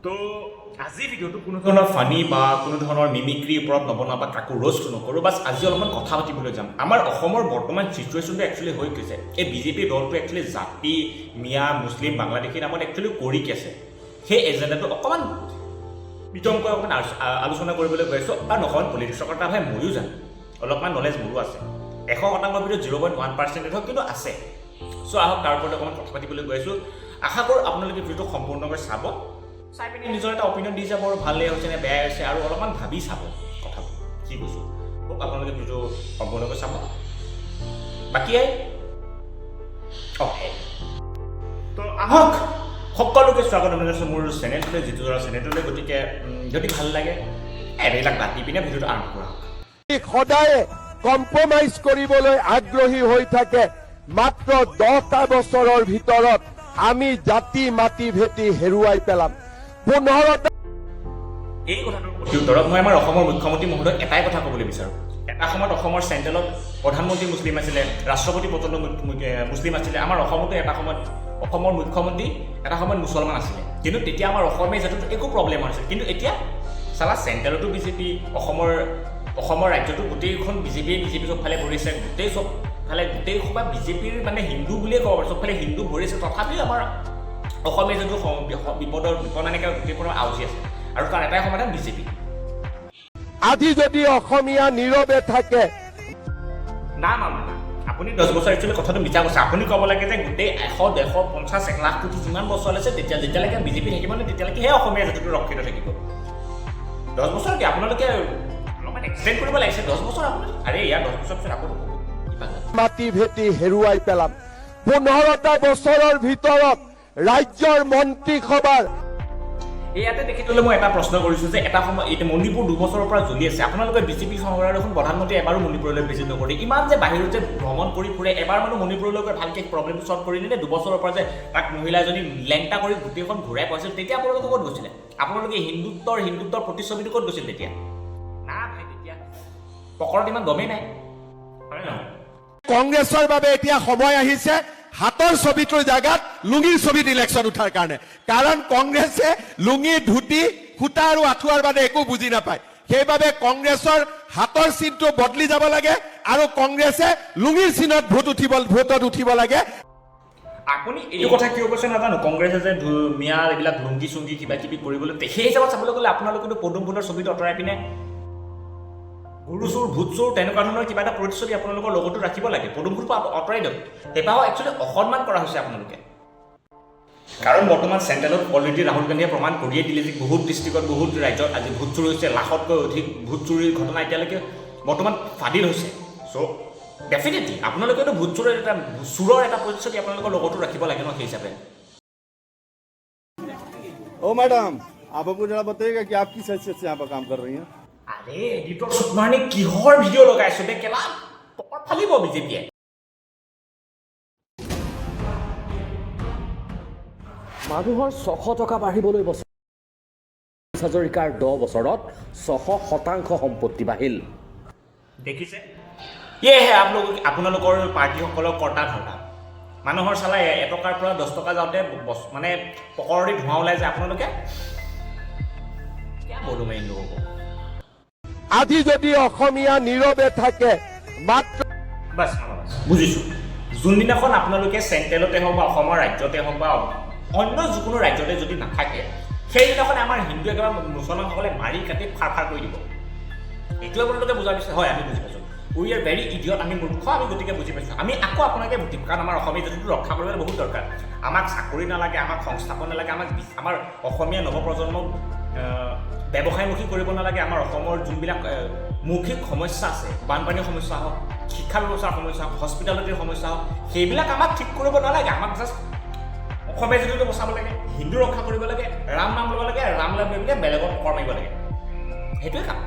তো আজি ভিডিঅ'টো কোনো ধৰণৰ ফানি বা কোনো ধৰণৰ মিমিক্ৰিৰ ওপৰত নবনাওঁ বা কাকো ৰোষ্ট নকৰোঁ, বাছ আজি অলপমান কথা পাতিবলৈ যাম। আমাৰ অসমৰ বৰ্তমান চিটুৱেশ্যনটো একচুৱেলি হৈ গৈছে, এই বিজেপি দলটো একচুৱেলি জাতি, মিয়া, মুছলিম, বাংলাদেশী নামত একচুৱেলি কৰি আছে। সেই এজেণ্ডাটো অকণমান বিতংকৈ অকণমান আলোচনা কৰিবলৈ গৈ আছোঁ। আৰু অকণমান পলিটিক্সৰ কথা ভাই ময়ো জানো, অলপমান নলেজ মোৰো আছে। 100% ভিতৰত 0.1% হওক কিন্তু আছে। চ' আহক তাৰ ওপৰত অকণমান কথা পাতিবলৈ গৈ আছোঁ। আশা কৰোঁ আপোনালোকে ভিডিঅ'টো সম্পূৰ্ণকৈ চাব, চাই পিনি নিজৰ এটা অপিনিয়ন দি যাব আৰু ভালেই হৈছে নে বেয়াই হৈছে, আৰু অলপমান ভাবি চাব কথাটো কি কৈছোঁ। হোক আপোনালোকে ভিডিঅ' সম্পূৰ্ণকৈ চাব। বাকী তো আহক সকলোকে স্বাগতম জনাইছোঁ মোৰ চেনেলটোলৈ, যিটো চেনেলটোলৈ। গতিকে যদি ভাল লাগে এইবিলাক বাতি পিনে ভিডিঅ'টো আৰম্ভ কৰা হওক। সদায় কম্প্ৰমাইজ কৰিবলৈ আগ্ৰহী হৈ থাকে। মাত্ৰ 10টা বছৰৰ ভিতৰত আমি জাতি মাটি ভেটি হেৰুৱাই পেলাম। 15টা এই কথাটোৰ প্ৰত্যুত্তৰত মই আমাৰ অসমৰ মুখ্যমন্ত্ৰী মহোদয়ক এটাই কথা ক'বলৈ বিচাৰোঁ। এটা সময়ত অসমৰ চেণ্ট্ৰেলত প্ৰধানমন্ত্ৰী মুছলিম আছিলে, ৰাষ্ট্ৰপতি পৰ্যন্ত মুছলিম আছিলে। আমাৰ অসমতো এটা সময়ত অসমৰ মুখ্যমন্ত্ৰী এটা সময়ত মুছলমান আছিলে, কিন্তু তেতিয়া আমাৰ অসমীয়া জাতিটো একো প্ৰব্লেম নাছিল। কিন্তু এতিয়া চালা চেণ্ট্ৰেলতো বিজেপি, অসমৰ ৰাজ্যটো গোটেইখন বিজেপি চবফালে ভৰিছে, গোটেই সবা বিজেপিৰ মানে হিন্দু বুলিয়ে ক'ব পাৰোঁ, চবফালে হিন্দু ভৰিছে। তথাপিও আমাৰ অসমীয়া জাতিটো বিপদানিকা গোটেইখন আউজি আছে, আৰু তাৰ এটাই সমাধান বিজেপি। আজি যদি অসমীয়া নীৰৱে থাকে, না আপুনি 10 বছৰ একচুৱেলি কথাটো মিছা কৈছে। আপুনি ক'ব লাগে যে গোটেই 100, 150, 1 লাখ কোটি যিমান বছৰ আছে যেতিয়ালৈকে বিজেপি থাকিব নে তেতিয়ালৈকে অসমীয়া জাতিটো ৰক্ষিত থাকিব। 10 বছৰ কি আপোনালোকে অলপমান এক্সটেণ্ড কৰিব লাগিছে। 10 বছৰ আপুনি ইয়াৰ 10 বছৰ পিছত আপুনি মাটি ভেটি হেৰুৱাই পেলাম। 15টা বছৰৰ ভিতৰত ৰাজ্যৰ মন্ত্ৰীসভাৰ ইয়াতে দেখি থ'লে মই এটা প্ৰশ্ন কৰিছোঁ যে এটা সময় এতিয়া মণিপুৰ 2 বছৰৰ পৰা জ্বলি আছে। আপোনালোকে বিজেপি চৰকাৰৰ দেখোন প্ৰধানমন্ত্ৰী এবাৰো মণিপুৰলৈ ভিজিট নকৰে। ইমান যে বাহিৰত যে ভ্ৰমণ কৰি ফুৰে, এবাৰ মানুহ মণিপুৰলৈ গৈ ভালকৈ প্ৰব্লেমটো ছল্ভ কৰি নিলে। 2 বছৰৰ পৰা যে তাক মহিলা এজনী লেংটা কৰি গোটেইখন ঘূৰাই পাইছিল, তেতিয়া আপোনালোকে ক'ত গৈছিলে? আপোনালোকে হিন্দুত্বৰ প্ৰতিচ্ছবিটো ক'ত গৈছিল তেতিয়া? না ভাই, তেতিয়া পকৰত ইমান গমেই নাই, হয় নহয়? কংগ্ৰেছৰ বাবে এতিয়া সময় আহিছে হাতৰ ছবিটোৰ জাগাত লুঙিৰ ছবিত ইলেকশ্যন উঠাৰ কাৰণে। কাৰণ কংগ্ৰেছে লুঙি, ধুতি, সূতা আৰু আঁঠুৱাৰ বাদে একো বুজি নাপায়। সেইবাবে কংগ্ৰেছৰ হাতৰ চিনটো বদলি যাব লাগে আৰু কংগ্ৰেছে লুঙিৰ চিনত ভোটত উঠিব লাগে। আপুনি এইটো কথা কিয় কৈছে নাজানো। কংগ্ৰেছে যে মিয়াৰ এইবিলাক লুংগি চুংগি কিবা কিবি কৰিবলৈ, সেই হিচাপত চাবলৈ গ'লে আপোনালোকেতো পদুম ফুলৰ ছবিটো আঁতৰাই পিনে গৰু চোৰ, ভূত চোৰ তেনেকুৱা ধৰণৰ কিবা এটা প্ৰতিচ্ছবি আপোনালোকৰ লগতো ৰাখিব লাগে। পদুম ফুলটো আঁতৰাই দিয়ক। সেইপাহো একচুৱেলি অসন্মান কৰা হৈছে আপোনালোকে। কাৰণ বৰ্তমান চেণ্ট্ৰেলত অলৰেডি ৰাহুল গান্ধীয়ে প্ৰমাণ কৰিয়ে দিলে যে বহুত ডিষ্ট্ৰিক্টত, বহুত ৰাজ্যত আজি ভোট চুৰি হৈছে। লাখতকৈ অধিক ভোট চুৰিৰ ঘটনা এতিয়ালৈকে বৰ্তমান ফাদিল হৈছে। চ' ডেফিনেটলি আপোনালোকেতো ভোট চুৰৰ এটা প্ৰতিচ্ছবি আপোনালোকৰ লগতো ৰাখিব লাগে ন। সেই হিচাপে ओ मैडम, आप हमको जरा बताइएगा कि आप किस हैसियत से यहाँ पर काम कर रही हैं? আৰে এডিটৰ চুটমাৰ্ণি কিহৰ ভিডিঅ' লগাইছো দে, কেলা টপাৰ ফালিব বিজেপিয়ে। মানুহৰ 600 টকা বাঢ়িবলৈ বছৰ হাজৰিকাৰ 10 বছৰত 100% সম্পত্তি বাঢ়িল। দেখিছে, আপোনালোকৰ পাৰ্টীসকলৰ কৰ্তা ধৰ্তা মানুহৰ চালাই এটকাৰ পৰা 10 টকা যাওঁতে মানে পকৰদি ধোঁৱা ওলাই যায়। আপোনালোকে বলো মেইন নহ'ব। আজি যদি অসমীয়া নীৰৱে থাকে, মাত্ৰ বাছ বুজিছোঁ। যোনদিনাখন আপোনালোকে চেণ্ট্ৰেলতে হওক বা অসমৰ ৰাজ্যতে হওক বা অন্য যিকোনো ৰাজ্যতে যদি নাথাকে, সেইদিনাখন আমাৰ হিন্দু একেবাৰে মুছলমানসকলে মাৰি কাটি ফাৰ কৰি দিব। এইটো আপোনালোকে বুজা পিছে হয়, আমি বুজি পাইছোঁ। উই আৰ ভেৰি ইডিয়ট, আমি মূৰ্খ, আমি গতিকে বুজি পাইছোঁ। আমি আকৌ আপোনালোকে ভুটিম, কাৰণ আমাৰ অসমীয়া জাতিটো ৰক্ষা কৰিবলৈ বহুত দৰকাৰ। আমাক চাকৰি নালাগে, আমাক সংস্থাপন নালাগে, আমাৰ অসমীয়া নৱপ্ৰজন্মক ব্যৱসায়মুখী কৰিব নালাগে। আমাৰ অসমৰ যোনবিলাক মৌখিক সমস্যা আছে, বানপানীৰ সমস্যা হওক, শিক্ষা ব্যৱস্থাৰ সমস্যা হওক, হস্পিটেলিটিৰ সমস্যা হওক, সেইবিলাক আমাক ঠিক কৰিব নালাগে। আমাক জাষ্ট অসমীয়া জাতিটো বচাব লাগে, হিন্দু ৰক্ষা কৰিব লাগে, ৰাম নাম ল'ব লাগে, ৰাম নাম লৈ পিনে বেলেগত কৰ মাৰিব লাগে। সেইটোৱে কাম।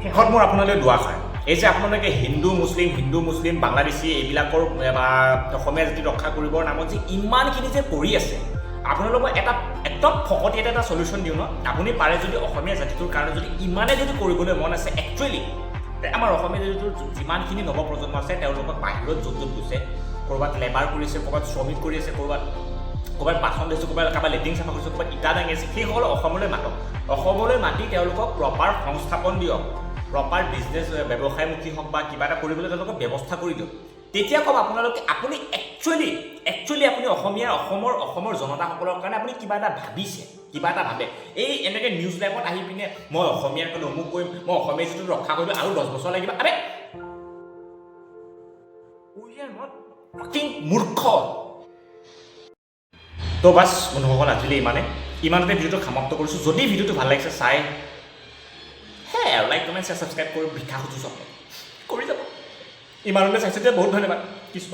শেষত মোৰ আপোনালোকে দুআষাৰ, এই যে আপোনালোকে হিন্দু মুছলিম বাংলাদেশী এইবিলাকৰ বা অসমীয়া জাতি ৰক্ষা কৰিবৰ নামত যে ইমানখিনি যে কৰি আছে, আপোনালোকক এটা একদম ফকতি এটা চলিউশ্যন দিওঁ ন। আপুনি পাৰে যদি অসমীয়া জাতিটোৰ কাৰণে যদি ইমানে যদি কৰিবলৈ মন আছে, একচুৱেলি আমাৰ অসমীয়া জাতিটোৰ যিমানখিনি নৱপ্ৰজন্ম আছে তেওঁলোকক বাহিৰত য'ত গৈছে, ক'ৰবাত লেবাৰ কৰিছে, ক'ৰবাত শ্ৰমিক কৰি আছে, ক'ৰবাত ক'ৰবাত বাচন দিছোঁ, কাৰোবাৰ লেট্ৰিন চাফা কৰিছোঁ, ক'ৰবাত ইটা দাঙি আছে, সেইসকল অসমলৈ মাতক। অসমলৈ মাতি তেওঁলোকক প্ৰপাৰ সংস্থাপন দিয়ক, প্ৰপাৰ বিজনেছ ব্যৱসায়মুখী হওক বা কিবা এটা কৰিবলৈ তেওঁলোকক ব্যৱস্থা কৰি দিয়ক। তেতিয়া ক'ম আপোনালোকে আপুনি একচুৱেলি আপুনি অসমৰ জনতাসকলৰ কাৰণে আপুনি কিবা এটা ভাবিছে, কিবা এটা ভাবে। এই এনেকৈ নিউজ লাইভত আহি পিনে মই অসমীয়াৰ কাৰণে অমুক কৰিম, মই অসমীয়া যিটো ৰক্ষা কৰিব আৰু 10 বছৰ লাগিব, আৰে উই আৰ নট ফাকিং মূৰ্খ। তো বাছ বন্ধুসকল, আজিলৈ ইমানতে ভিডিঅ'টো সমাপ্ত কৰিছোঁ। যদি ভিডিঅ'টো ভাল লাগিছে চাই আৰু লাইক কমেণ্ট শ্বেয়াৰ ছাবস্ক্ৰাইব কৰি ভিক্ষা খুজিছোঁ আপোনাক কৰি যাব। ইমানতে চাইছে যে বহুত ধন্যবাদ। কৃষ্ণ।